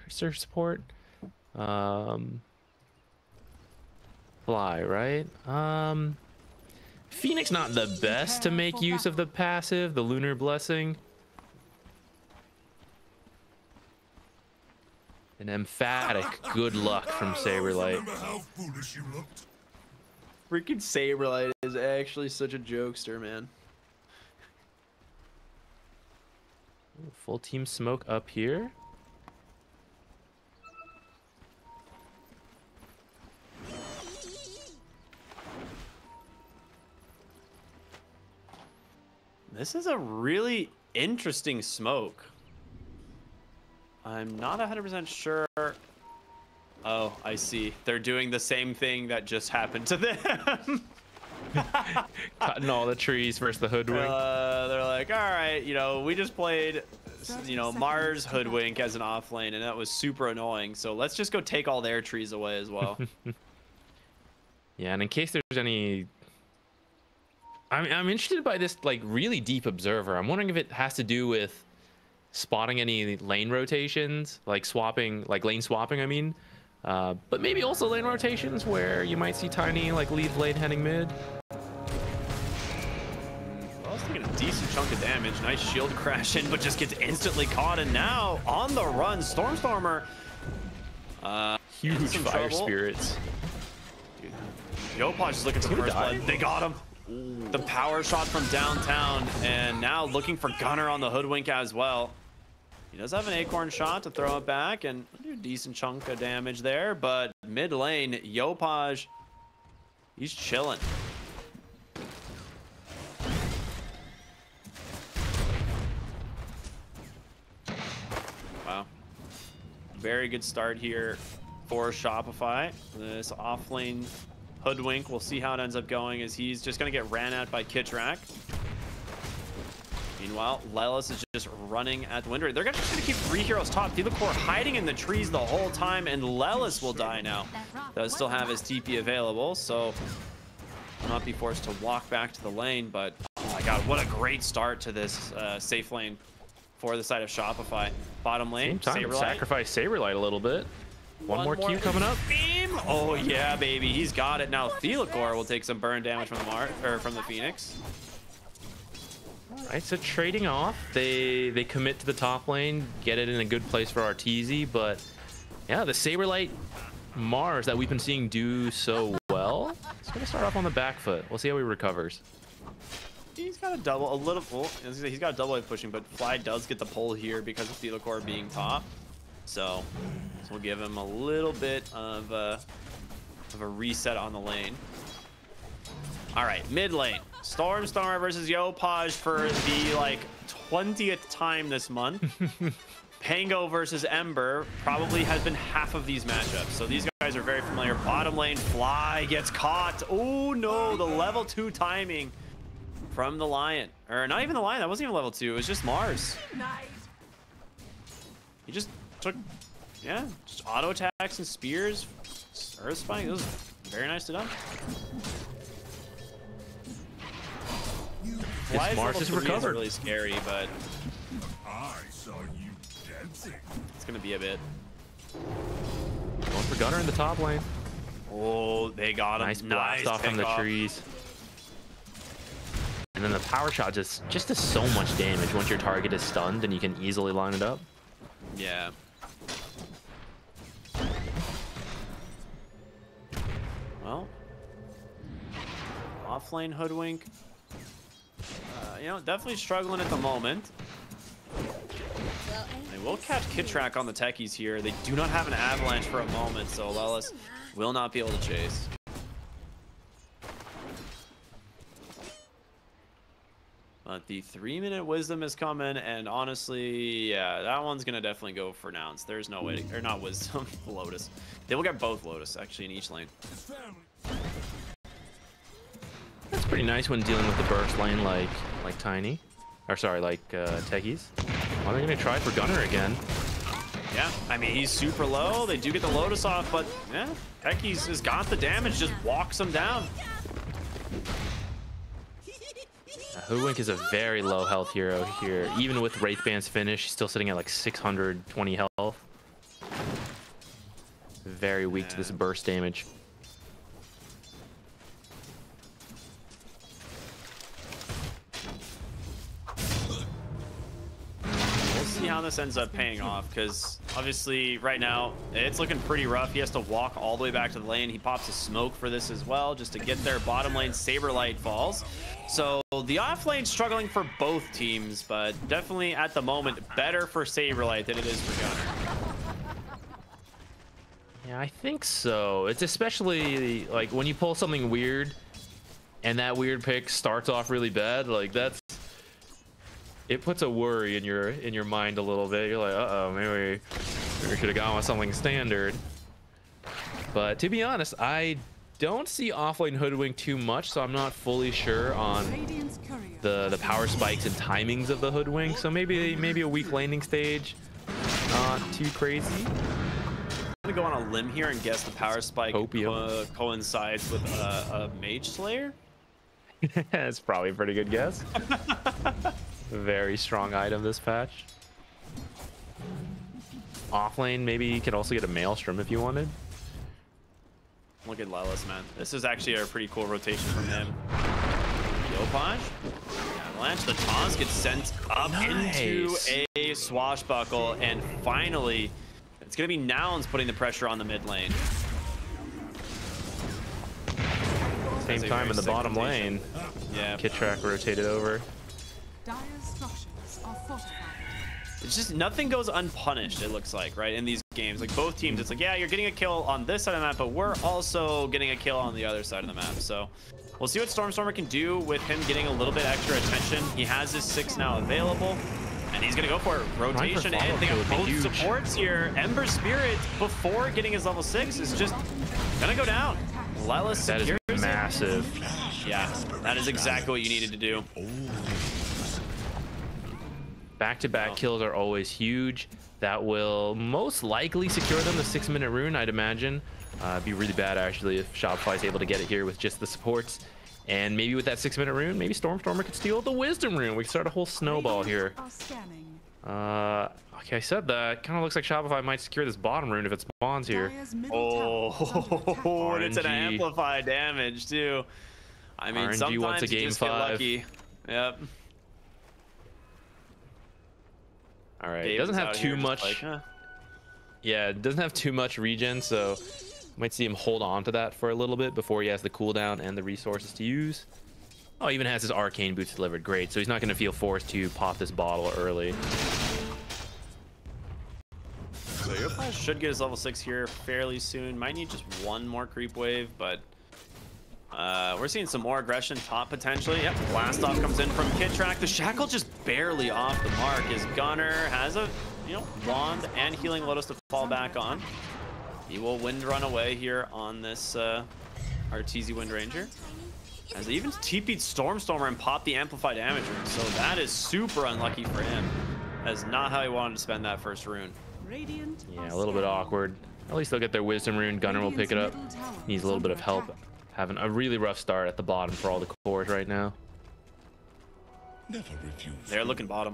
surge support? Fly, right? Phoenix not the best to make use of the passive, the Lunar Blessing. An emphatic good luck from Saberlight. Freaking Saberlight is actually such a jokester, man. Ooh, full team smoke up here. This is a really interesting smoke. I'm not 100% sure. Oh, I see. They're doing the same thing that just happened to them. Cutting all the trees versus the Hoodwink. They're like, all right, you know, we just played, you know, Mars Hoodwink as an off lane, and that was super annoying. So let's just go take all their trees away as well. Yeah, and in case there's any... I'm interested by this, like, really deep observer. I'm wondering if it has to do with spotting any lane rotations, like swapping, like lane swapping, I mean. But maybe also lane rotations where you might see Tiny, like, leave lane heading mid. Well, I was taking a decent chunk of damage. Nice shield crash in, but just gets instantly caught. And now, on the run, Stormstormer. Huge fire trouble. spirits. Dude, Yopaj is looking for first blood. They got him. Ooh. The power shot from downtown, and now looking for Gunner on the Hoodwink as well. He does have an acorn shot to throw it back, and do a decent chunk of damage there, but mid lane, Yopaj, he's chilling. Wow. Very good start here for Shopify. This off lane Hoodwink, we'll see how it ends up going, as he's just going to get ran at by Kitrak. Meanwhile, Lelis is just running at the wind. They're just going to keep 3 heroes top. Thielicor hiding in the trees the whole time, and Lelis will die now. Does still have his TP available, so will not be forced to walk back to the lane, but oh my god, what a great start to this safe lane for the side of Shopify. Bottom lane, Same time, sacrifice Saberlight a little bit. One more Q coming up. Beam! Oh yeah, baby, he's got it now. Thielicor will take some burn damage from the Phoenix. All right, so trading off, they commit to the top lane, get it in a good place for Arteezy, but yeah, the Saberlight Mars that we've been seeing do so well, it's gonna start off on the back foot. We'll see how he recovers. He's got a double, he's got a double wave pushing, but Fly does get the pull here because of Thielicor being top. So we'll give him a little bit of a reset on the lane. All right, mid lane. Stormstormer versus Yopaj for the like 20th time this month. Pango versus Ember probably has been half of these matchups, so these guys are very familiar. Bottom lane, Fly gets caught. Oh no, the level 2 timing from the Lion. Or not even the Lion, that wasn't even level 2, it was just Mars. He just took, yeah, just auto attacks and spears. Earth Spike, it was very nice to done. This Mars is recovered. Really scary, but I saw you dancing. It's gonna be a bit. Going for Gunner in the top lane. Oh, they got him. Nice blast off from the trees. And then the power shot just does so much damage. Once your target is stunned, and you can easily line it up. Yeah. Well, offlane Hoodwink. You know, definitely struggling at the moment. They will catch Kitrak on the techies here. They do not have an avalanche for a moment, so Lelis will not be able to chase. But the 3-minute wisdom is coming, and honestly, yeah, that one's gonna definitely go for Nouns. There's no way to, or not wisdom, Lotus. They will get both Lotus actually in each lane. That's pretty nice when dealing with the burst lane like Tiny, or sorry, like techies. Well, they're gonna try for Gunner again. Yeah, I mean, he's super low. They do get the Lotus off, but yeah, techies has got the damage, just walks him down. Hoodwink is a very low health hero here. Even with Wraithband's finish, he's still sitting at like 620 health. Very weak to this burst damage. We'll see how this ends up paying off, because obviously right now it's looking pretty rough. He has to walk all the way back to the lane. He pops a smoke for this as well, just to get there. Bottom lane, Saberlight falls. So the off lane struggling for both teams, but definitely at the moment better for Saberlight than it is for Gunnar. Yeah, I think so. It's especially like when you pull something weird and that weird pick starts off really bad, like it puts a worry in your mind a little bit. You're like, uh-oh, maybe we should have gone with something standard. But to be honest, I don't see offlane Hoodwink too much, so I'm not fully sure on the power spikes and timings of the Hoodwink. So maybe a weak landing stage, not too crazy. I'm gonna go on a limb here and guess the power spike coincides with a Mage Slayer. That's probably a pretty good guess. Very strong item this patch. Offlane, maybe you could also get a Maelstrom if you wanted. Look at Lelis, man. This is actually a pretty cool rotation from him. Yopaj, Avalanche, the taunts get sent up into a swashbuckle, and finally, it's gonna be Nouns putting the pressure on the mid lane. Same time in the bottom lane. Yeah. Kitrak rotated over. Dire's structures are fortified. It's just nothing goes unpunished, it looks like, right? In these games, like both teams, it's like, yeah, you're getting a kill on this side of the map, but we're also getting a kill on the other side of the map. So we'll see what Stormstormer can do with him getting a little bit extra attention. He has his 6 now available, and he's gonna go for it. Rotation, and they got both supports here. Ember Spirit, before getting his level 6, is just gonna go down. Lelis secures it. That is massive. Yeah, that is exactly what you needed to do. Back-to-back kills are always huge. That will most likely secure them the 6-minute rune, I'd imagine. It'd be really bad actually if Shopify is able to get it here with just the supports. And maybe with that 6-minute rune, maybe Stormstormer could steal the Wisdom rune. We could start a whole snowball here. Okay, I said that. Kind of looks like Shopify might secure this bottom rune if it spawns here. Oh, and it's an amplified damage too. I mean, RNG sometimes wants a game you just get 5. lucky. Yep. All right, it doesn't have too much. Like, huh. Yeah, it doesn't have too much regen, so might see him hold on to that for a little bit before he has the cooldown and the resources to use. Oh, he even has his arcane boots delivered. Great, so he's not going to feel forced to pop this bottle early. So Yopaj should get his level 6 here fairly soon. Might need just one more creep wave, but we're seeing some more aggression top potentially. Yep, blast off comes in from Kitrak. The shackle just barely off the mark as Gunnar has a wand and healing lotus to fall back on. He will wind run away here on this Arteezy Wind Ranger. As they even TP'd Stormstormer and popped the amplified damage rune. So that is super unlucky for him. That is not how he wanted to spend that first rune. Yeah, a little bit awkward. At least they'll get their Wisdom rune. Gunnar will pick it up. Needs a little bit of help. Having a really rough start at the bottom for all the cores right now. They're looking bottom.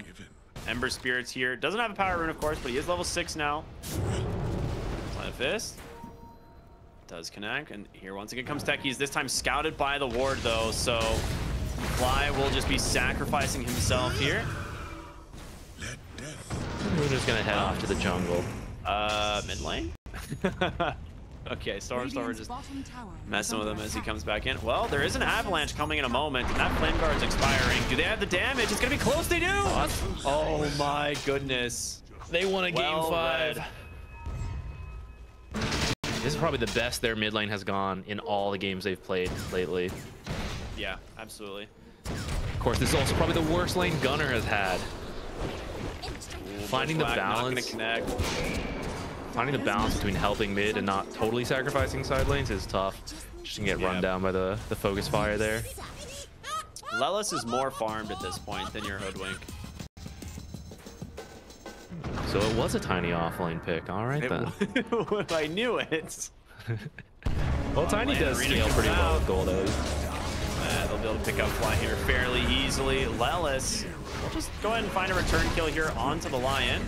Ember Spirit's here. Doesn't have a power rune, of course, but he is level 6 now. Sleight Fist does connect, and here once again comes Techies. This time scouted by the ward, though, so Fly will just be sacrificing himself here. We're just gonna head off to the jungle. Mid lane. Okay, Stormstormer just messing with him as he comes back in. Well, there is an avalanche coming in a moment, and that flame guard's expiring. Do they have the damage? It's gonna be close. They do. Oh my goodness. They won a game 5. Read. This is probably the best their mid lane has gone in all the games they've played lately. Yeah, absolutely. Of course, this is also probably the worst lane Gunnar has had. Finding the balance. Finding the balance between helping mid and not totally sacrificing side lanes is tough. Just can get run down by the focus fire there. Lelis is more farmed at this point than your Hoodwink. So it was a tiny offlane pick. All right then. I knew it. Well, Tiny does scale pretty well with gold O's. They'll be able to pick up Fly here fairly easily. Lelis will just go ahead and find a return kill here onto the Lion.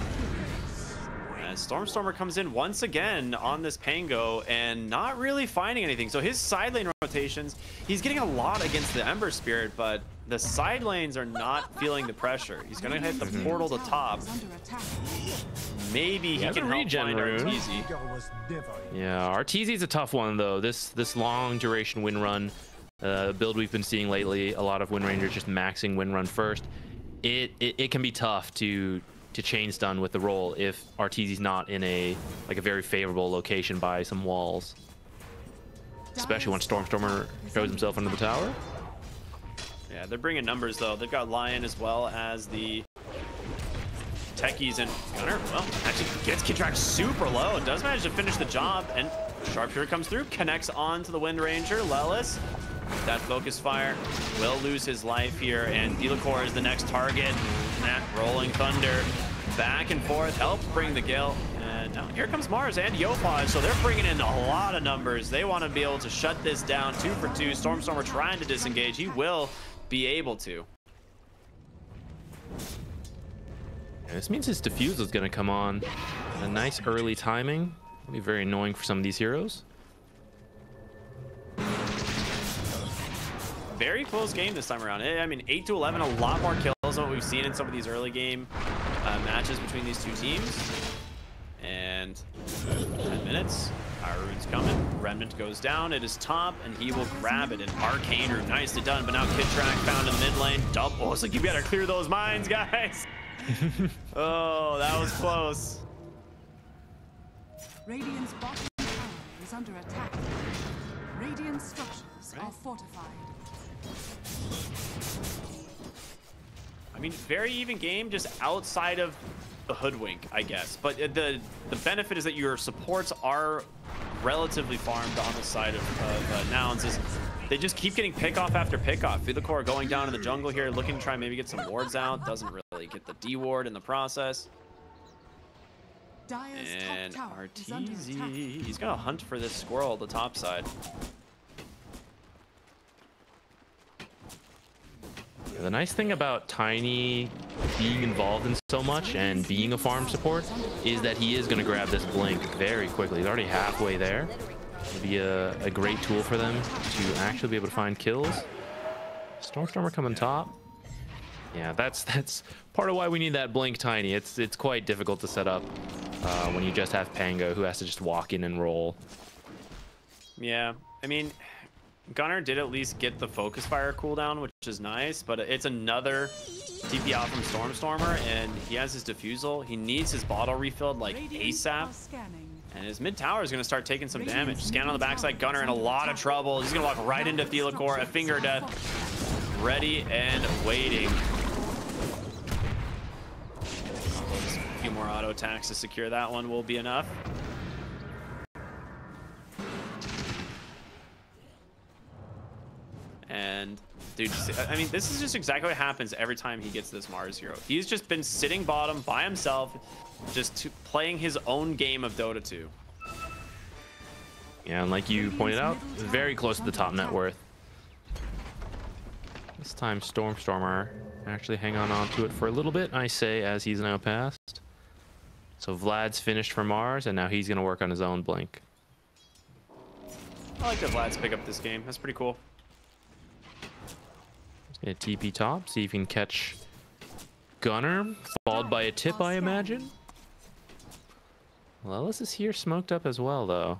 As Stormstormer comes in once again on this Pango and not really finding anything. So his side lane rotations, he's getting a lot against the Ember Spirit, but the side lanes are not feeling the pressure. He's gonna hit the portal to top. Maybe he has can a help regen find rune. Arteezy. Yeah, Arteezy's a tough one though. This long duration win run build we've been seeing lately, a lot of Wind Rangers just maxing win run first. It can be tough to chain stun with the roll if Arteezy's not in a very favorable location by some walls, especially when Stormstormer throws himself into the tower. Yeah, they're bringing numbers though. They've got Lion as well as the Techies, and Gunnar, well, actually gets Kitrak super low. Does manage to finish the job, and Sharpshooter comes through, connects on to the Wind Ranger. Lelis, that focus fire, will lose his life here, and Delacour is the next target. That Rolling Thunder back and forth helps bring the Gale. And now here comes Mars and Yopaj, so they're bringing in a lot of numbers. They want to be able to shut this down 2 for 2. Stormstormer trying to disengage. He will be able to. Yeah, this means his Diffusal is going to come on. A nice early timing. It'll be very annoying for some of these heroes. Very close game this time around. I mean, 8-11, a lot more kills than what we've seen in some of these early game matches between these two teams. And 10 minutes. Power Rune's coming. Remnant goes down. It is top, and he will grab it. And Arcane Rune, nicely done. But now Kitrak found in mid lane. Double. Oh, it's like you gotta clear those mines, guys. Oh, that was close. Radiant's bottom tower is under attack. Radiant structures are fortified. I mean, very even game, just outside of the hoodwink, I guess. But the benefit is that your supports are relatively farmed on the side of Nouns. Is they just keep getting pick-off after pick-off. Delacour going down in the jungle here, looking to try and maybe get some wards out. Doesn't really get the D ward in the process. Dire's And top tower is under attack. Arteezy, he's gonna hunt for this squirrel at the top side. The nice thing about Tiny being involved in so much and being a farm support is that he is going to grab this blink very quickly. He's already halfway there. It'll be a great tool for them to actually be able to find kills. Stormstormer coming top. Yeah, that's part of why we need that blink Tiny. It's quite difficult to set up when you just have Pango who has to just walk in and roll. Yeah, I mean, Gunnar did at least get the focus fire cooldown, which is nice, but it's another TP out from Stormstormer, and he has his Diffusal. He needs his bottle refilled like ASAP, and his mid tower is going to start taking some damage. Scan on the backside, Gunnar in a lot of trouble. He's going to walk right into Delacour, a finger of death, ready and waiting. A few more auto attacks to secure that one will be enough. And dude, I mean, this is just exactly what happens every time he gets this Mars hero. He's just been sitting bottom by himself, just playing his own game of Dota 2. Yeah, and like you pointed out, very close to the top net worth. This time Stormstormer actually hang on to it for a little bit, I say, as he's now passed. So Vlad's finished for Mars, and now he's going to work on his own blink. I like that Vlad's pick up this game. That's pretty cool. Gonna TP top, see if he can catch Gunnar, followed by a tip, I imagine. Lelis is here smoked up as well, though.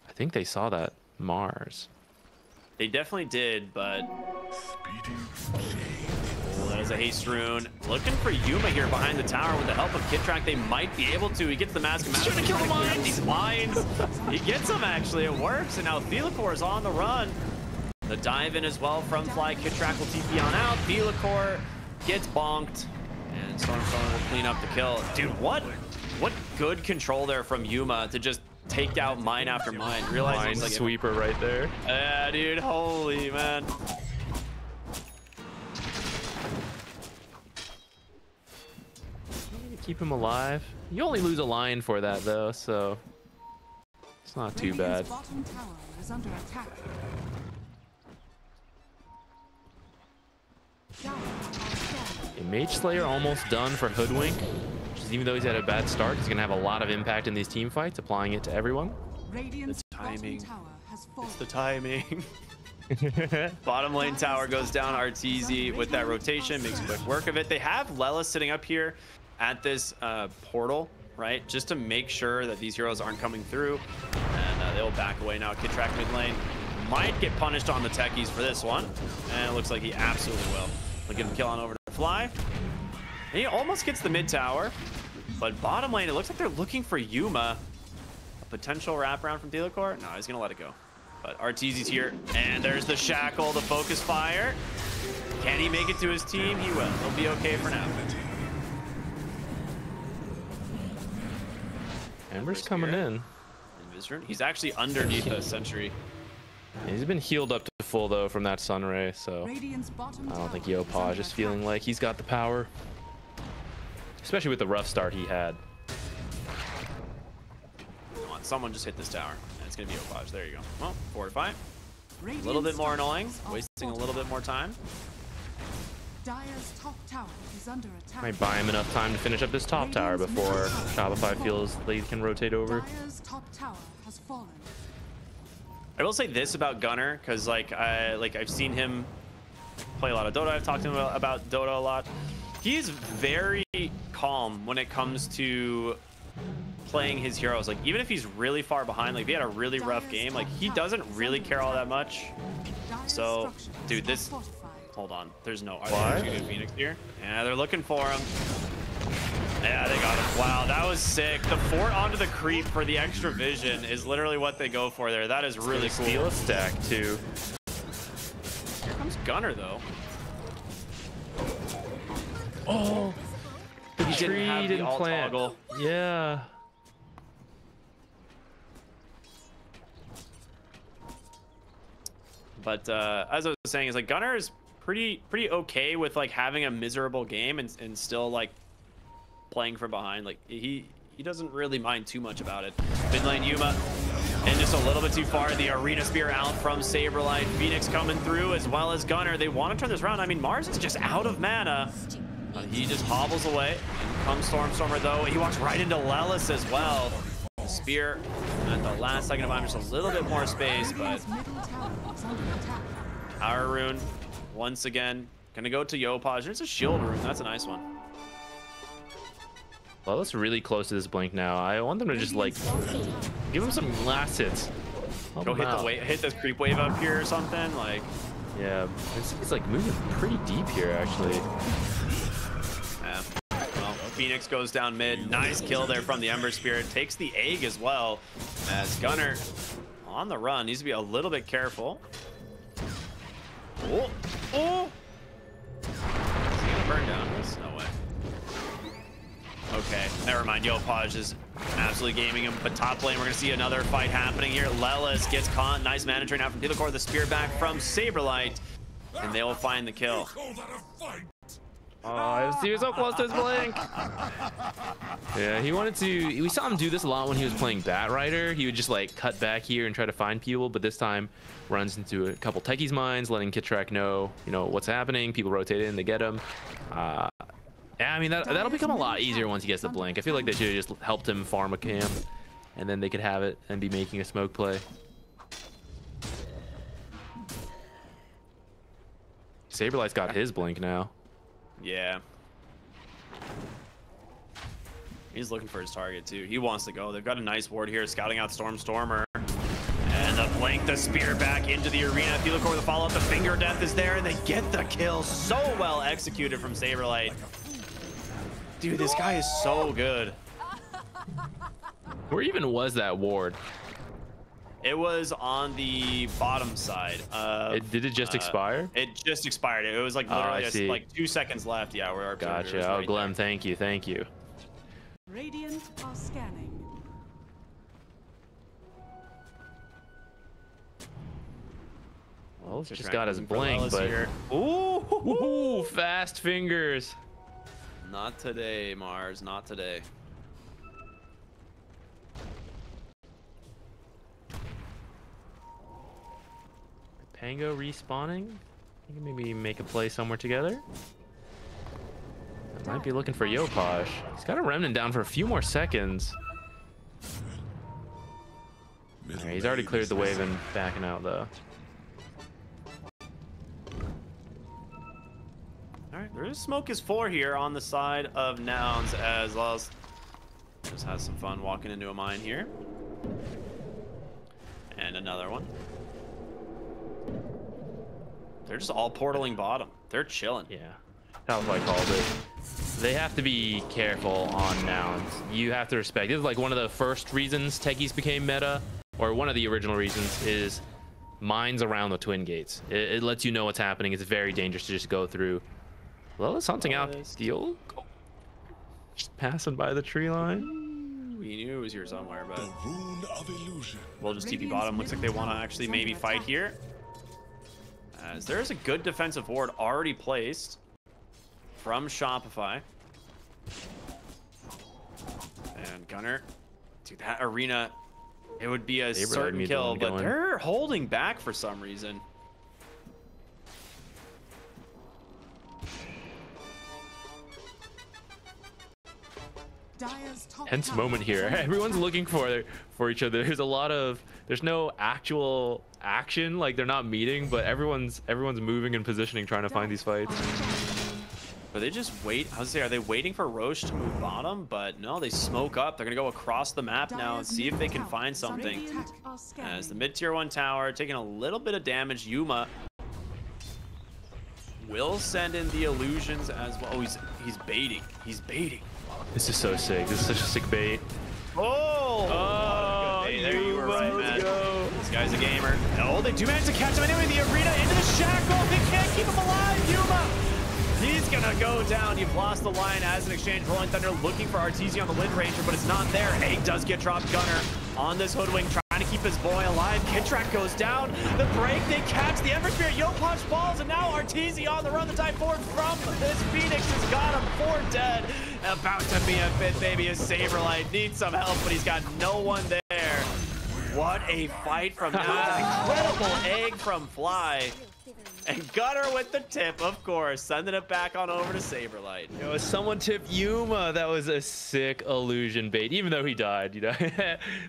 I think they saw that Mars. They definitely did, but oh, that is a haste rune. Looking for Yuma here behind the tower with the help of Kitrak. They might be able to. He gets the mask. He's trying to kill the mines. These mines. He gets them actually. It works, and now Delacour is on the run. The dive in as well from Fly. Kitrak will TP on out. Delacour gets bonked, and Stormstormer will clean up the kill. Dude, what good control there from Yuma to just take out mine after mine. Realize Mine sweeper right there. Yeah, dude, holy man. Keep him alive. You only lose a lion for that, though, so it's not too bad. Radiant's bottom tower is under attack. A Mage Slayer almost done for Hoodwink, which is even though he's had a bad start, he's gonna have a lot of impact in these team fights, applying it to everyone. Radiant's timing. bottom tower has fallen. It's the timing. Bottom lane tower goes down. Arteezy with that rotation makes quick work of it. They have Lelis sitting up here at this portal, right? Just to make sure that these heroes aren't coming through. And they'll back away now. Kitrak mid lane might get punished on the techies for this one. And it looks like he absolutely will. They'll get him kill on over to Fly. And he almost gets the mid tower. But bottom lane, it looks like they're looking for Yuma. A potential wraparound from Thelacore? No, he's going to let it go. But Arteezy's here, and there's the shackle, the focus fire. Can he make it to his team? He will. He'll be okay for now. Ember's coming in. He's actually underneath a sentry. He's been healed up to full though from that sun ray, so Radiant's bottom I don't think tower Yopaj is feeling like he's got the power, especially with the rough start he had. Come on, someone just hit this tower. And it's gonna be Yopaj. There you go. Well, fortify. A Radiant's little bit more annoying, structures are wasting a little bit more time. Dire's top tower is under attack. Might buy him enough time to finish up this top tower before Shopify feels they can rotate over. Dire's top tower has fallen. I will say this about Gunnar, because I've seen him play a lot of Dota. I've talked to him about Dota a lot. He's very calm when it comes to playing his heroes. Like, even if he's really far behind, like if he had a really rough game, like he doesn't really care all that much. So, dude, this. Hold on. There's no. Are they actually Phoenix here? Yeah, they're looking for him. Yeah, they got him. Wow, that was sick. The fort onto the creep for the extra vision is literally what they go for there. That is really cool. Steal a stack too. Here comes Gunnar though. Oh, the He tree have the didn't alt plant. toggle. Yeah. But as I was saying, is like Gunnar is pretty okay with like having a miserable game and still like playing from behind. Like he doesn't really mind too much about it. Mid lane Yuma, and just a little bit too far. The arena spear out from Saberlight. Phoenix coming through as well as Gunnar. They want to turn this around. I mean, Mars is just out of mana. He just hobbles away. And comes Stormstormer though. He walks right into Lelis as well. The spear at the last second of time, just a little bit more space, but Power Rune once again gonna go to Yopaj. It's a shield rune. That's a nice one. Well, that's really close to this blink now. I want them to just like give him some last hits. Help Go him hit out. the wave, hit this creep wave up here or something. Like, Yeah, he's like moving pretty deep here actually. yeah. Well, Phoenix goes down mid. Nice kill there from the Ember Spirit. Takes the egg as well. As Gunnar on the run, needs to be a little bit careful. Oh, oh! Is he gonna burn down this? No way. Okay, never mind. Yopaj is absolutely gaming him. But top lane, we're gonna see another fight happening here. Lelis gets caught. Nice mana drain out from Thelacore. The spear back from Saberlight, and they will find the kill. Call that a fight. Oh, he was so close to his blink. Yeah, he wanted to. We saw him do this a lot when he was playing Batrider. He would just like cut back here and try to find people, but this time runs into a couple techies' mines, letting Kitrak know, what's happening. People rotate in, they get him. Yeah, I mean that'll become a lot easier once he gets the blink. I feel like they should have just helped him farm a camp, and then they could have it and be making a smoke play. Saberlight's got his blink now. Yeah. He's looking for his target too. He wants to go. They've got a nice ward here, scouting out Stormstormer. And the blink, the spear back into the arena. Thelacore with the follow-up, the finger death is there, and they get the kill. So well executed from Saberlight. Dude, this guy is so good. Where even was that ward? It was on the bottom side. Did it just expire? It just expired. It was like literally like 2 seconds left. Yeah, where our Gotcha. Oh, Glem, thank you. Radiant are scanning. Well, just got his blink, but here. Ooh, fast fingers. Not today, Mars. Not today. Pango respawning. You can maybe make a play somewhere together. Might be looking for Yopaj. He's got a remnant down for a few more seconds. Alright, he's already cleared the wave and backing out though. Alright, there is smoke is 4 here on the side of Nouns as Lost just has some fun walking into a mine here. And another one. They're just all portaling bottom. They're chilling. Yeah, that was what I called it. They have to be careful on Nouns. You have to respect. This is like one of the first reasons techies became meta, or one of the original reasons is mines around the twin gates. It lets you know what's happening. It's very dangerous to just go through. Lola's hunting out Steel. Just passing by the tree line. We knew it was here somewhere, but The rune of illusion. we'll just TP bottom. Looks like they want to actually maybe fight here. As there is a good defensive ward already placed from Shopify. And Gunner, dude, that arena, it would be a certain kill, but they're holding back for some reason. Dire's top Tense tower moment is here. under Everyone's attack. looking for each other. There's no actual action. Like they're not meeting, but everyone's moving and positioning, trying to find these fights. But they just wait. I was say, are they waiting for Roche to move bottom? But no, they smoke up. They're gonna go across the map now and see if they can find something. As the mid tier 1 tower taking a little bit of damage, Yuma will send in the illusions as well. Oh, he's baiting. He's baiting. This is so sick. This is such a sick bait. Oh, Oh, there you were right, man. let's go. This guy's a gamer. Oh, they do manage to catch him anyway. The arena into the shackle. They can't keep him alive. Yuma. He's gonna go down. You've lost the line as an exchange. Rolling Thunder looking for Arteezy on the Wind Ranger, but it's not there. Egg does get dropped. Gunner on this Hoodwink, trying to keep his boy alive. Kidtrack goes down. The break, they catch the Ember Spirit. Yopaj falls, and now Arteezy on the run. The dive forward from this Phoenix has got him 4 dead. About to be a fifth, baby. His Saberlight needs some help, but he's got no one there. What a fight from now. An incredible egg from Fly. And Gunner with the tip, of course, sending it back on over to Saberlight. Yo, someone tipped Yuma. That was a sick illusion bait. Even though he died, you know,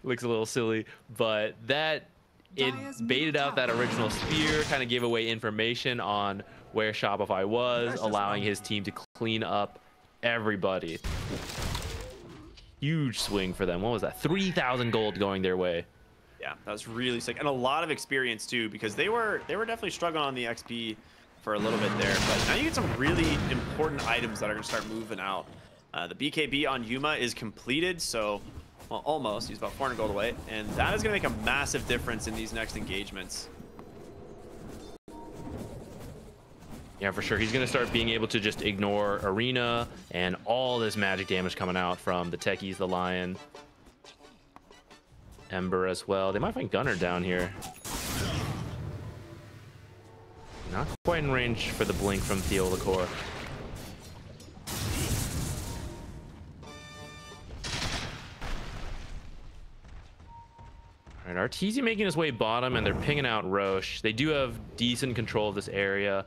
looks a little silly, but it baited out that original spear, kind of gave away information on where Shopify was, allowing his team to clean up everybody. Huge swing for them. What was that? 3,000 gold going their way. Yeah, that was really sick, and a lot of experience too, because they were definitely struggling on the XP for a little bit there. But now you get some really important items that are gonna start moving out. The BKB on Yuma is completed, so well, almost. He's about 400 gold away, and that is gonna make a massive difference in these next engagements. Yeah, for sure. He's going to start being able to just ignore Arena and all this magic damage coming out from the techies, the Lion, Ember as well. They might find Gunner down here. Not quite in range for the blink from Theolacor. All right, Arteezy making his way bottom, and they're pinging out Roche. They do have decent control of this area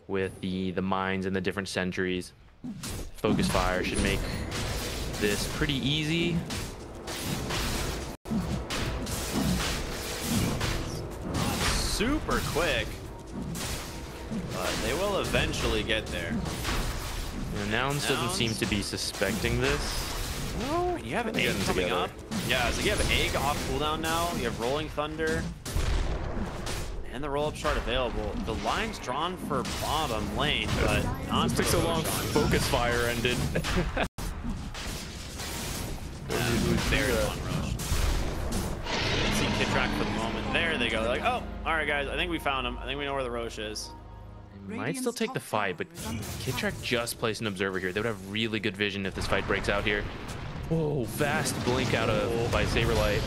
with the mines and the different sentries. Focus fire should make this pretty easy. Super quick, but they will eventually get there. Nouns doesn't seem to be suspecting this. Oh, you have Egg coming up. Yeah, so you have Egg off cooldown now. You have Rolling Thunder. And the roll-up shard available. The line's drawn for bottom lane, but not It took so long. Focus fire ended. Very fun rush. Let's see Kidtrack for the moment. There they go. They're like, oh, all right, guys. I think we found him. I think we know where the Roche is. Might still take the fight, but Kidtrack just placed an observer here. They would have really good vision if this fight breaks out here. Whoa, fast blink out of by Saberlight.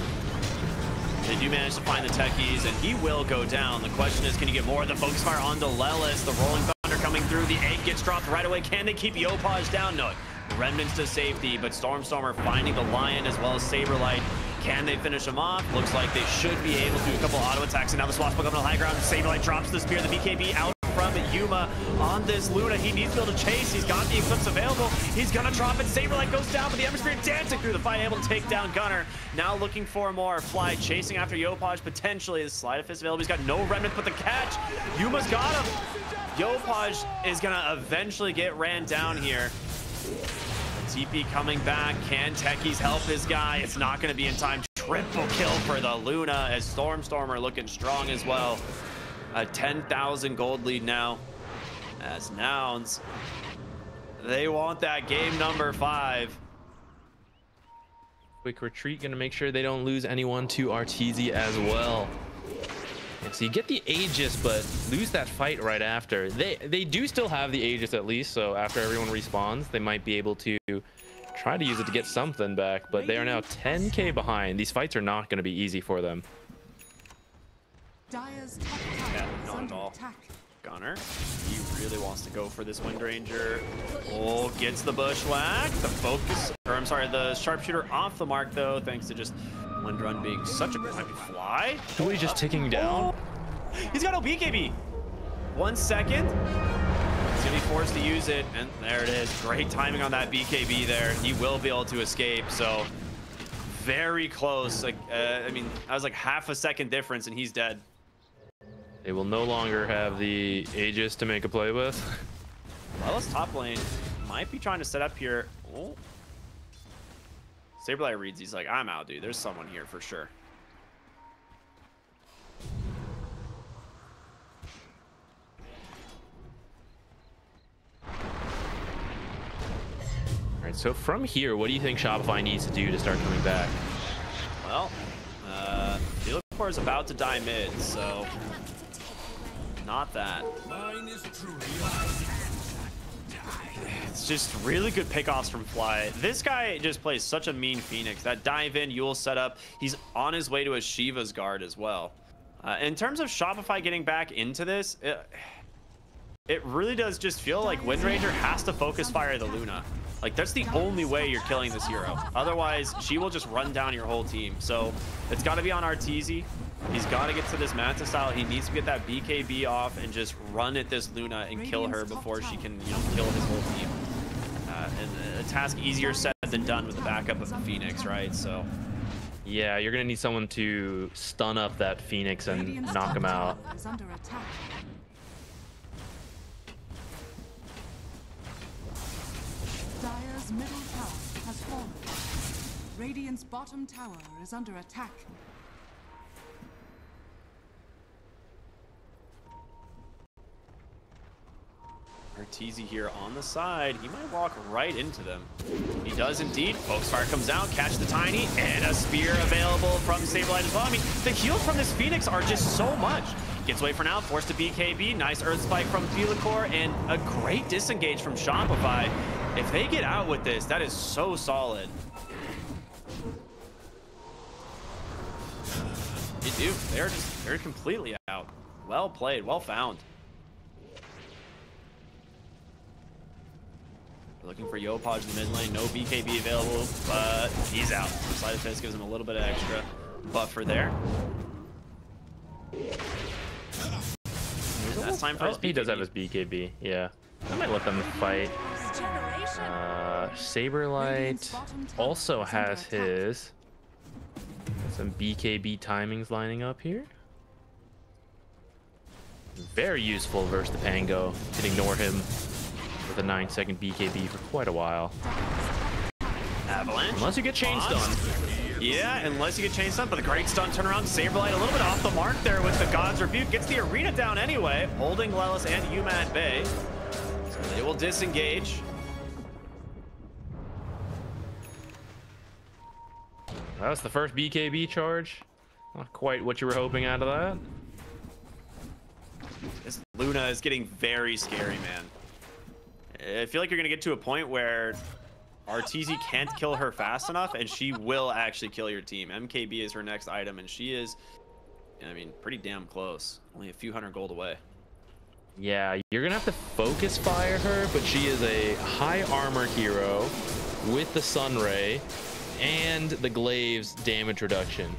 They do manage to find the techies, and he will go down. The question is, can you get more of the focus fire onto Lelis? The Rolling Thunder coming through. The egg gets dropped right away. Can they keep Yopaj down? No. Remnants to safety, but Stormstormer finding the Lion as well as Saberlight. Can they finish him off? Looks like they should be able to. A couple auto attacks, and now the Swashbuckler on the high ground. Saberlight drops the spear. The BKB out from Yuma on this Luna. He needs to be able to chase. He's got the Eclipse available. He's gonna drop it. Saberlight goes down, but the Ember Spirit dancing through the fight, able to take down Gunnar. Now looking for more. Fly chasing after Yopaj, potentially. His Sleight of Fist available. He's got no remnant but the catch. Yuma's got him. Yopaj is gonna eventually get ran down here. TP coming back. Can Techies help his guy? It's not gonna be in time. Triple kill for the Luna as Stormstormer looking strong as well. A 10,000 gold lead now as Nouns. They want that game number 5. Quick retreat, gonna make sure they don't lose anyone to Arteezy as well. And so you get the Aegis, but lose that fight right after. They do still have the Aegis at least, so after everyone respawns, they might be able to try to use it to get something back, but they are now 10k behind. These fights are not going to be easy for them. Dire's top tower is not at under all. attack. Gunnar, he really wants to go for this Wind Ranger. Oh, gets the bushwhack. The focus, or I'm sorry, the sharpshooter off the mark though, thanks to just Wind Run being such a might be Fly. Dewey just ticking down. Oh, he's got no BKB. 1 second. He's gonna be forced to use it, and there it is. Great timing on that BKB there. He will be able to escape, so very close. Like, I mean, that was like half a second difference, and he's dead. They will no longer have the Aegis to make a play with. Lelis top lane might be trying to set up here. Oh. Saberlight reads, he's like, I'm out, dude. There's someone here for sure. All right, so from here, what do you think Shopify needs to do to start coming back? Well, Felix is about to die mid, so not that. Mine is truly It's just really good pickoffs from Fly. This guy just plays such a mean Phoenix. That dive in, Yule setup. He's on his way to a Shiva's guard as well. In terms of Shopify getting back into this, it really does just feel like Wind Ranger has to focus fire the Luna. Like, that's the only way you're killing this hero. Otherwise, she will just run down your whole team. So it's got to be on Arteezy. He's got to get to this Manta style. He needs to get that BKB off and just run at this Luna and kill her before she can, you know, kill his whole team. And a task easier said than done with the backup of the Phoenix, right? So Yeah, you're gonna need someone to stun up that Phoenix and Radiant's knock top him out. tower is under attack. Dire's middle tower has fallen. Radiant's bottom tower is under attack. Arteezy here on the side. He might walk right into them. He does indeed. Focus Fire comes out, catch the Tiny, and a spear available from Saberlight as well. I mean, the heals from this Phoenix are just so much. Gets away for now, forced to BKB. Nice Earth Spike from Felix, and a great disengage from Shopify. If they get out with this, that is so solid. They do. They're completely out. Well played, well found. Looking for Yopaj in the mid lane. No BKB available, but he's out. Sleight of Fist gives him a little bit of extra buffer there. That's time for his BKB. He does have his BKB, yeah. I might let them fight. Saberlight also has his. Some BKB timings lining up here. Very useful versus the Pango. Can ignore him with a 9-second BKB for quite a while. Avalanche. Unless you get chain stun. Yeah, unless you get chain stun, but the great stun turnaround. Saberlight a little bit off the mark there with the God's Rebuke. Gets the arena down anyway, holding Lelis and Yuma at bay. So they will disengage. That was the first BKB charge. Not quite what you were hoping out of that. This Luna is getting very scary, man. I feel like you're gonna get to a point where Arteezy can't kill her fast enough, and she will actually kill your team. MKB is her next item, and she is, I mean, pretty damn close. Only a few hundred gold away. Yeah, you're gonna have to focus fire her, but she is a high armor hero with the Sunray and the Glaive's damage reduction.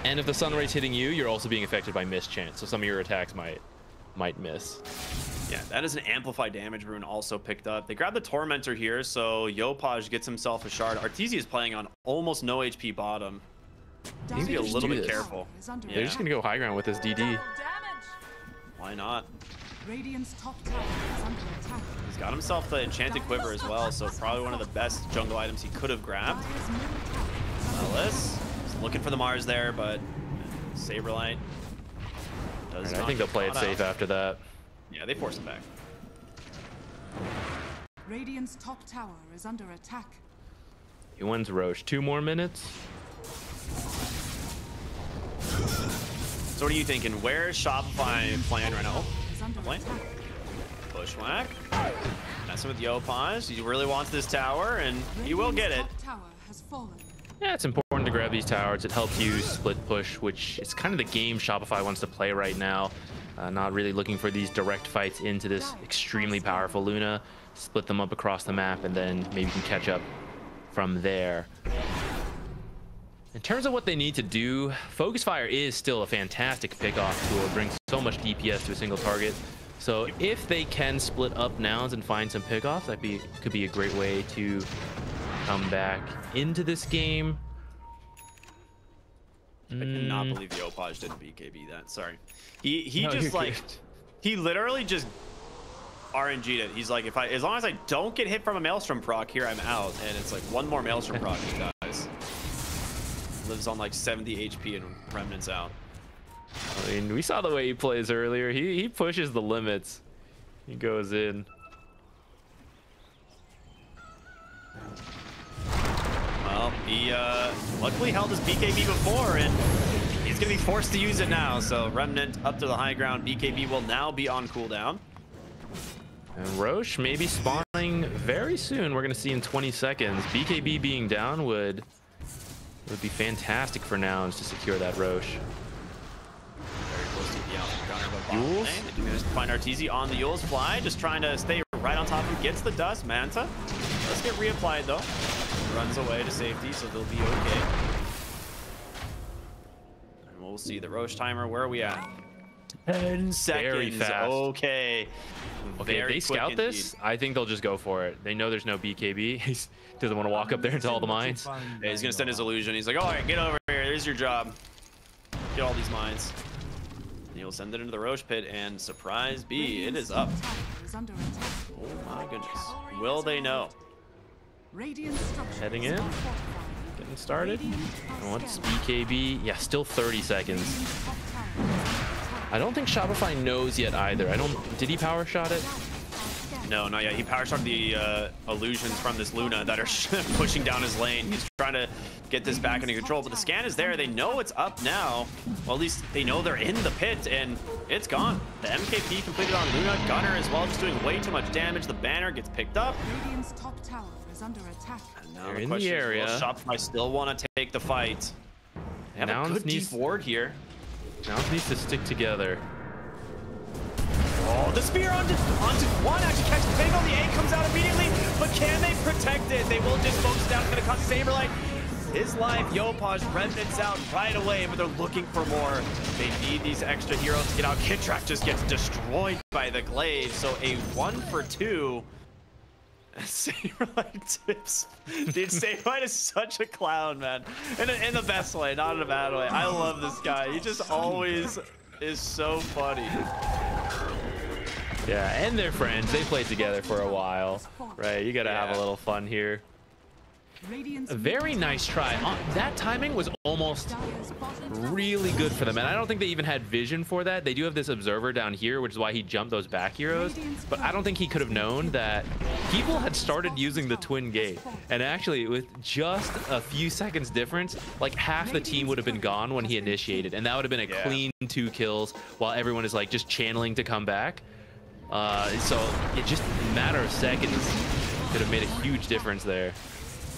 And if the Sunray's hitting you, you're also being affected by Mischance, so some of your attacks might might miss. Yeah, that is an amplified damage rune also picked up. They grab the Tormentor here, so Yopaj gets himself a shard. Arteezy is playing on almost no HP bottom. He needs to be a just little do bit this. careful. They're Yeah, just gonna go high ground with this DD. Damage. why not? Radiant's top tower is under attack. He's got himself the Enchanted Quiver as well, so probably one of the best jungle items he could have grabbed. Dire's middle tower is under Ellis is looking for the Mars there, but Saberlight does And I not think they'll get play it caught safe out. after that. Yeah, they force him back. Radiant's top tower is under attack. He wins Roche. 2 more minutes. So what are you thinking? Where's Shopify playing right now? Is under Play? attack. Bushwhack. Messing with Yopaj. He really wants this tower, and he will get it. Radiant's top tower has fallen. Yeah, it's important to grab these towers. It helps you split push, which is kind of the game Shopify wants to play right now. Not really looking for these direct fights into this extremely powerful Luna. Split them up across the map, and then maybe you can catch up from there. In terms of what they need to do, Focus Fire is still a fantastic pickoff tool. It brings so much DPS to a single target. So if they can split up nouns and find some pickoffs, could be a great way to come back into this game. I cannot believe Yopaj didn't BKB that. Sorry. He No, just you're like good. he literally just RNG'd it. He's like, as long as I don't get hit from a Maelstrom proc here, I'm out. And it's like one more Maelstrom proc he dies. Lives on like 70 HP and Remnant's out. I mean, we saw the way he plays earlier. He pushes the limits. He goes in. Well, he luckily held his BKB before, and he's gonna be forced to use it now. So Remnant up to the high ground. BKB will now be on cooldown. And Roche may be spawning very soon. We're going to see in 20 seconds. BKB being down would be fantastic for Nouns to secure that Roche. Very close to the counter of a Yules? You're gonna find Arteezy on the Yules fly, just trying to stay right on top of him. Gets the dust. Manta does get reapplied though. Runs away to safety, so they'll be okay. And we'll see the Roche timer. Where are we at? 10 seconds. Very fast. Okay. Okay, if Very they quick scout indeed. this, I think they'll just go for it. They know there's no BKB. He doesn't want to walk up there into all the mines. Yeah, he's gonna send his illusion. He's like, all right, get over here. There's your job. Get all these mines. And he'll send it into the Roche pit, and surprise B, it is up. Radiant's top tower is under attack. Oh my goodness. Will they know? Radiant structures Heading in. are fortified. Getting started. Radiant are Once scanning. BKB, yeah, still 30 seconds. Radiant's top tower is under attack. I don't think Shopify knows yet either. Did he power shot it? No, not yet. He power shot the illusions from this Luna that are pushing down his lane. He's trying to get this back under control, but the scan is there. They know it's up now. Well, at least they know they're in the pit, and it's gone. The MKP completed on Luna. Gunner as well, just doing way too much damage. The banner gets picked up. Radiant's top tower is under attack. And now They're the in the question is, area. will Shopify still want to take the fight? They have Nouns a good needs- deep ward here. Nouns needs to stick together. Oh, the spear onto one actually catches the Bingo. The A comes out immediately, but can they protect it? They will just focus down. It's going to cost Saberlight his life. Yopaj Remnant's out right away, but they're looking for more. They need these extra heroes to get out. Kitrak just gets destroyed by the glaive, so a 1 for 2. Saberlight tips. Dude, Saberlight is such a clown, man. In the best way, not in a bad way. I love this guy. He just always is so funny. Yeah, and they're friends. They played together for a while. Right, you gotta have Yeah. a little fun here. Radiant's A very middle nice tower try. is under That timing was almost Dire's bottom tower really is good under for them, and I attack. don't think they even had vision for that. They do have this observer down here, which is why he jumped those back heroes, but I don't think he could have known that people had started using the twin gate, and actually with just a few seconds difference, like half the team would have been gone when he initiated, and that would have been a Yeah. clean 2 kills while everyone is like just channeling to come back. So it just a matter of seconds could have made a huge difference there.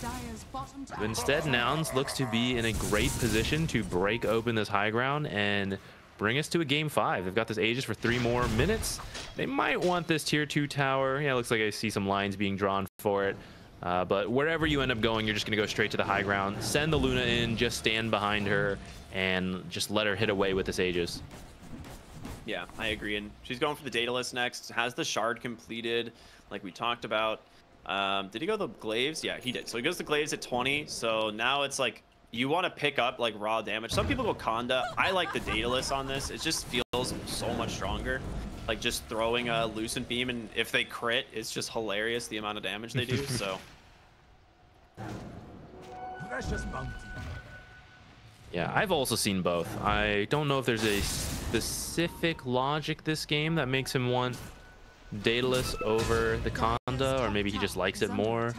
Dire's bottom tower But instead, is under Nouns attack. looks to be in a great position to break open this high ground and bring us to a game 5. They've got this Aegis for 3 more minutes. They might want this tier 2 tower. Yeah, it looks like I see some lines being drawn for it. But wherever you end up going, you're just going to go straight to the high ground. Send the Luna in, just stand behind her, and just let her hit away with this Aegis. Yeah, I agree. And she's going for the Daedalus next. Has the shard completed, like we talked about. Did he go the glaives? Yeah, he did. So he goes the glaives at 20. So now it's like you want to pick up like raw damage. Some people go Conda. I like the Daedalus on this. It just feels so much stronger. Like just throwing a Lucent Beam, and if they crit, it's just hilarious the amount of damage they do. So Precious bounty. Yeah, I've also seen both. I don't know if there's a specific logic this game that makes him want Daedalus over the Conda, or maybe he just likes it more.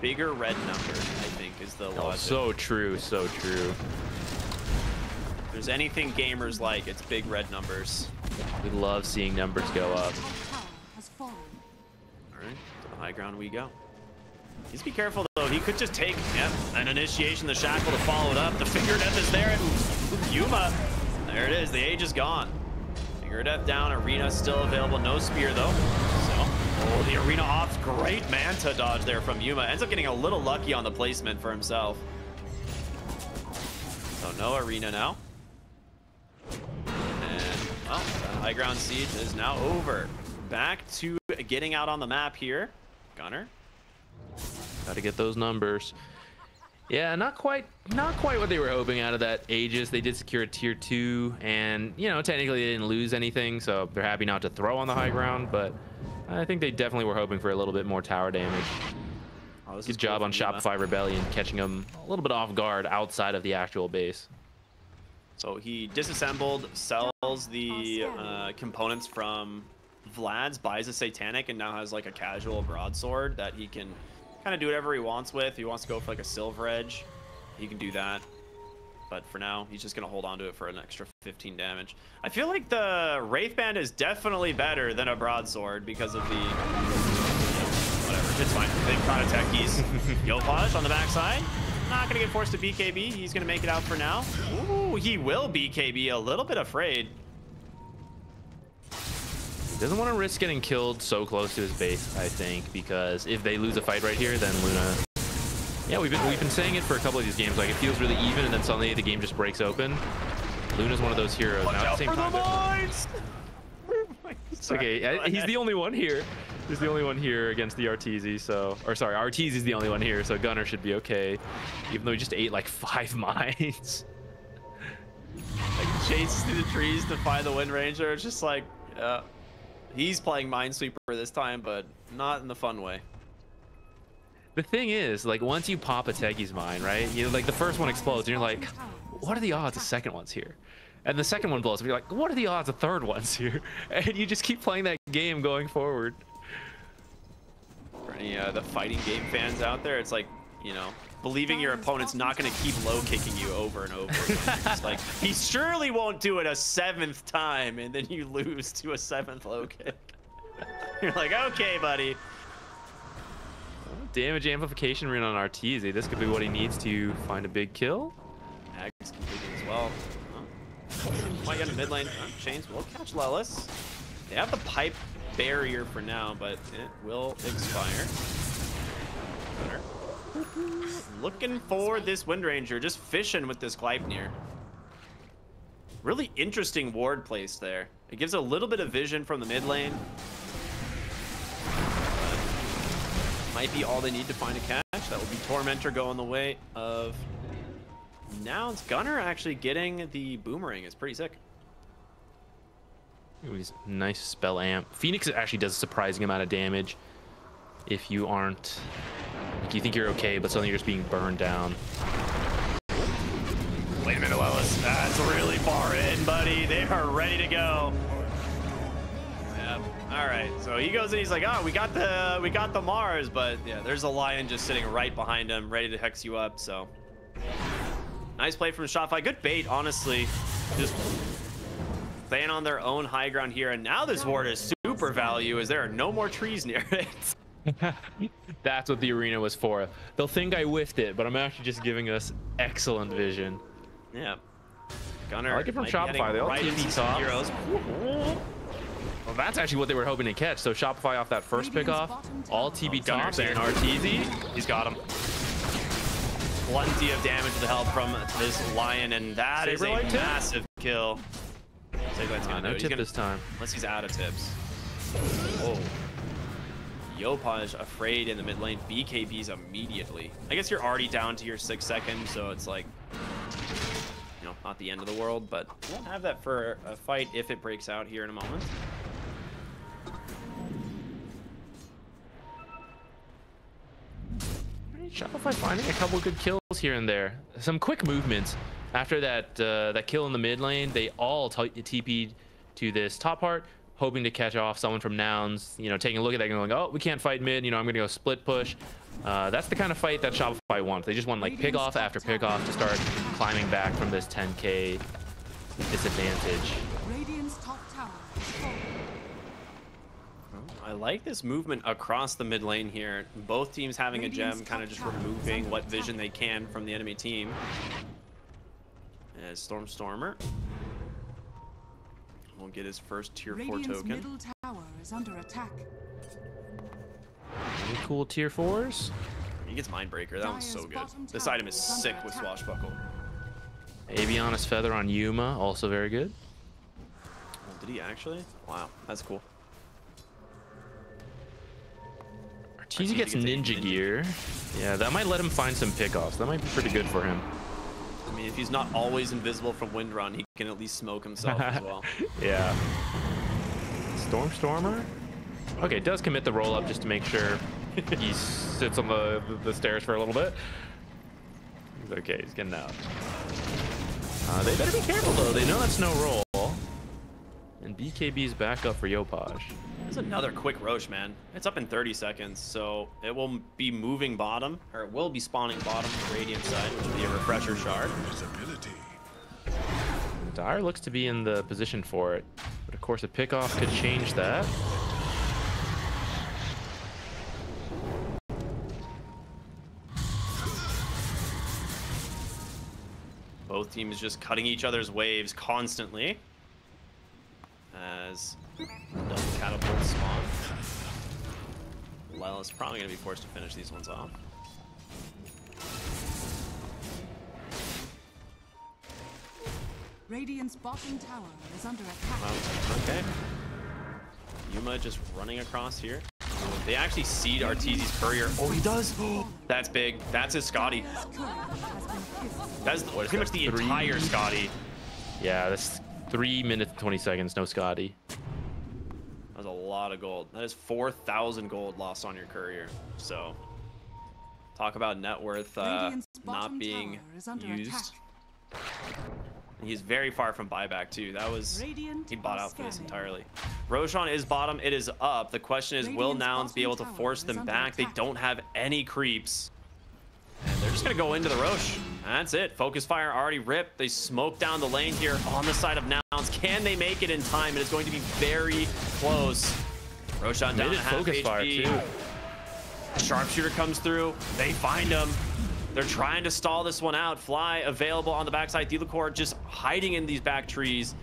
bigger red number, I think, is the logic. Oh, so true, so true. If there's anything gamers like, it's big red numbers. We love seeing numbers go up. All right, to the high ground we go. Just be careful though. He could just take an initiation, the shackle to follow it up. The finger of death is there, and Yuma. There it is. The age is gone. Finger of death down. Arena still available. No spear though. So, oh, the arena ops. Great Manta dodge there from Yuma. Ends up getting a little lucky on the placement for himself. So no arena now. And well, the high ground siege is now over. Back to getting out on the map here. Gunner. Got to get those numbers. Yeah, not quite what they were hoping out of that Aegis. They did secure a tier 2, and you know, technically they didn't lose anything, so they're happy not to throw on the high ground. But I think they definitely were hoping for a little bit more tower damage. Oh, Good job on Shopify Rebellion, catching them a little bit off guard outside of the actual base. So he disassembled, sells the components from Vlad's, buys a Satanic, and now has like a casual broadsword that he can kind of do whatever he wants with. If he wants to go for like a Silver Edge, he can do that. But for now, he's just going to hold on to it for an extra 15 damage. I feel like the Wraithband is definitely better than a broadsword because of the... whatever, it's fine. They've got a techies. Yopaj on the backside. Not going to get forced to BKB. He's going to make it out for now. Ooh, he will BKB. A little bit afraid. Doesn't want to risk getting killed so close to his base, I think, because if they lose a fight right here, then Luna... Yeah, we've been saying it for a couple of these games. Like, it feels really even, and then suddenly the game just breaks open. Luna's one of those heroes. Watch now, out at the same for time, the boys! it's okay. He's the only one here. He's the only one here against the Arteezy, so... Or sorry, Arteezy's the only one here, so Gunner should be okay. Even though he just ate like 5 mines. Like, chases through the trees to find the Wind Ranger. It's just like... he's playing Minesweeper this time, but not in the fun way. The thing is, like, once you pop a Techies mine, right? You know, like, the first one explodes, and you're like, what are the odds the second one's here? And the second one blows up, and you're like, what are the odds the third one's here? And you just keep playing that game going forward. For any the fighting game fans out there, it's like, you know, believing your opponent's not going to keep low kicking you over and over. It's like, he surely won't do it a 7th time, and then you lose to a 7th low kick. You're like, okay, buddy. Damage amplification rune on Arteezy. This could be what he needs to find a big kill. Ag's completed as well. Might get a mid lane. Chains will catch Lelis. They have the pipe barrier for now, but it will expire. Looking for this Wind Ranger, just fishing with this Gleipnir. Really interesting ward place there. It gives a little bit of vision from the mid lane. Might be all they need to find a catch. That will be Tormentor going the way of... Now it's Gunner actually getting the Boomerang. It's pretty sick. Ooh, nice spell amp. Phoenix actually does a surprising amount of damage if you aren't... Like, you think you're okay, but suddenly you're just being burned down. Wait a minute, Lelis. That's really far in, buddy. They are ready to go. Yep. All right. So he goes and he's like, "Oh, we got the Mars," but yeah, there's a Lion just sitting right behind him, ready to hex you up. So nice play from Shopify. Good bait, honestly. Just staying on their own high ground here, and now this ward is super value as there are no more trees near it. That's what the arena was for. They'll think I whiffed it, but I'm actually just giving us excellent vision. Yeah. Gunner. I like it from Shopify. They all TP top. Heroes. Well, that's actually what they were hoping to catch. So Shopify off that first pickoff, all TB tops, and Arteezy, he's got him. Plenty of damage with the help from this Lion, and that is a massive kill. Sabrelight's gonna do No it. He's tip gonna, this time. unless he's out of tips. Oh. Yopaj afraid in the mid lane. BKBs immediately. I guess you're already down to your 6 seconds, so it's like, you know, not the end of the world, but we'll have that for a fight if it breaks out here in a moment. Shopify finding a couple good kills here and there. Some quick movements. After that that kill in the mid lane, they all TP'd to this top part, hoping to catch off someone from Nouns. You know, taking a look at that and going, oh, we can't fight mid. You know, I'm going to go split push. That's the kind of fight that Shopify wants. They just want like pick off after pick off to start climbing back from this 10k disadvantage. Radiant's top tower is falling. I like this movement across the mid lane here. Both teams having a gem, kind of just removing what vision they can from the enemy team. As Stormer will get his first tier 4 Radiant's token. middle tower is under attack. Any cool tier 4s? He gets Mindbreaker. That one's so Dire's good. bottom This tower item is is under sick with attack. Swashbuckle. Aviana's Feather on Yuma, also very good. Oh, did he actually? Wow, that's cool. Arteezy gets Ninja Gear. Yeah, that might let him find some pickoffs. That might be pretty good for him. I mean, if he's not always invisible from Windrun, he can at least smoke himself as well. Yeah. Stormer? Okay, does commit the roll up just to make sure he sits on the stairs for a little bit. He's okay, he's getting out. They better be careful though, they know that's no roll. And BKB's back up for Yopaj. There's another quick Roche, man. It's up in 30 seconds, so it will be moving bottom, or it will be spawning bottom for Radiant side, which will be a refresher shard. Visibility. Dire looks to be in the position for it, but of course a pickoff could change that. Both teams just cutting each other's waves constantly. As double catapult spawn. Lelis probably going to be forced to finish these ones off. Radiant's bottom tower is under attack. Wow, okay. Yuma just running across here. They actually seed Arteezy's courier. Oh, he does! That's big. That's his Scotty. Dire's courier has been killed. That's pretty much the entire Scotty. Yeah, that's 3 minutes and 20 seconds, no Scotty. That was a lot of gold. That is 4,000 gold lost on your courier. So, talk about net worth Radiant's not bottom being tower is under used. attack. He's very far from buyback too. That was Radiant he bought are out for this scanning. entirely. Roshan is bottom. It is up. The question is, will Radiant's Nouns be able to bottom force tower is them under back? They attack. don't have any creeps. And they're just gonna go into the Roche. That's it. Focus fire already ripped. They smoke down the lane here on the side of Nouns. Can they make it in time? It is going to be very close. Roshan down Made to it half focus HP. fire too. Sharpshooter comes through. They find him. They're trying to stall this one out. Fly available on the backside. Delacour just hiding in these back trees.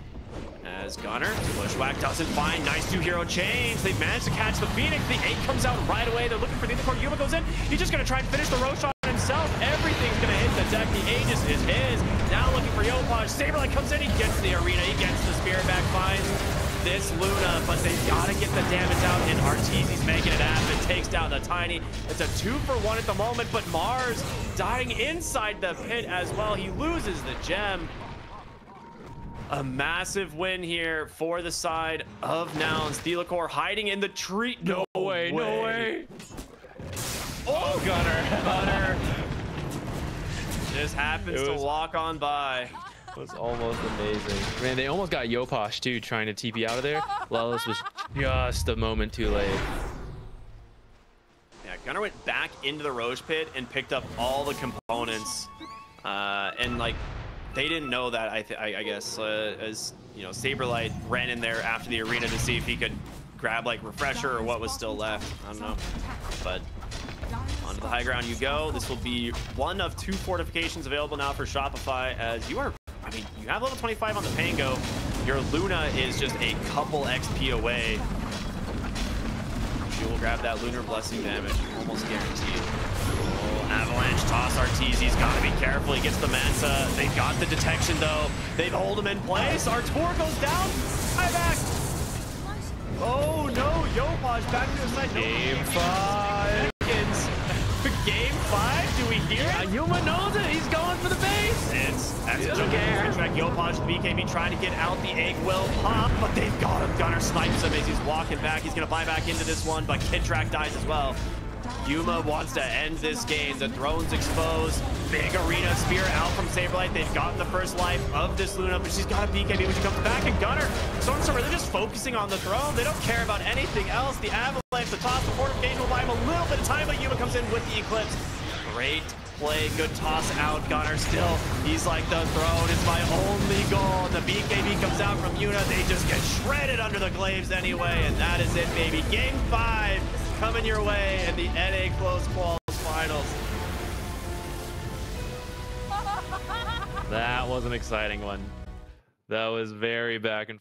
As Gunner, Bushwhack doesn't find. Nice 2-hero chains. They've managed to catch the Phoenix. The 8 comes out right away. They're looking for Delacour. Yuma goes in. He's just going to try and finish the Roshan himself. Everything's going to hit the deck. The Aegis is his. Now looking for Yopaj. Saberlight comes in. He gets the arena. He gets the Spirit back. Finds this Luna, but they've got to get the damage out, and Arteezy's making it happen. Takes down the Tiny. It's a 2-for-1 at the moment, but Mars dying inside the pit as well. He loses the gem. A massive win here for the side of Nouns. Delacour hiding in the tree. No way, no way. Oh, Gunner. Just happens to walk on by. It was almost amazing. Man, they almost got Yopaj too, trying to TP out of there. Lelis was just a moment too late. Yeah, Gunner went back into the Roche pit and picked up all the components. And like, they didn't know that, I guess, as you know, Saberlight ran in there after the arena to see if he could grab like refresher or what was still left. I don't know. But onto the high ground you go. This will be one of 2 fortifications available now for Shopify, as you are, I mean, you have level 25 on the Pango. Your Luna is just a couple XP away. She will grab that Lunar Blessing damage, almost guaranteed. Avalanche toss Arteezy's got to be careful. He gets the Manta. They've got the detection though. They've hold him in place. Artur goes down. High back. Oh no, Yopaj back to his side. Game 5. Game 5, do we hear it? Yuma knows it. He's going for the base. That's a track. Yopaj, the BKB trying to get out. The egg will pop, but they've got him. Gunnar snipes him as he's walking back. He's going to buy back into this one, but Kidtrack dies as well. Yuma wants to end this game. The throne's exposed. Big arena spear out from Saberlight. They've gotten the first life of this Luna, but she's got a BKB when she comes back. And Gunnar, Stormstorm, they're just focusing on the throne. They don't care about anything else. The Avalanche, the toss, the fortification will buy him a little bit of time, but Yuma comes in with the Eclipse. Great play, good toss out. Gunnar still, he's like, the throne is my only goal. And the BKB comes out from Yuna. They just get shredded under the glaives anyway, and that is it, baby. Game 5 coming your way in the NA Close Quals Finals. That was an exciting one. That was very back and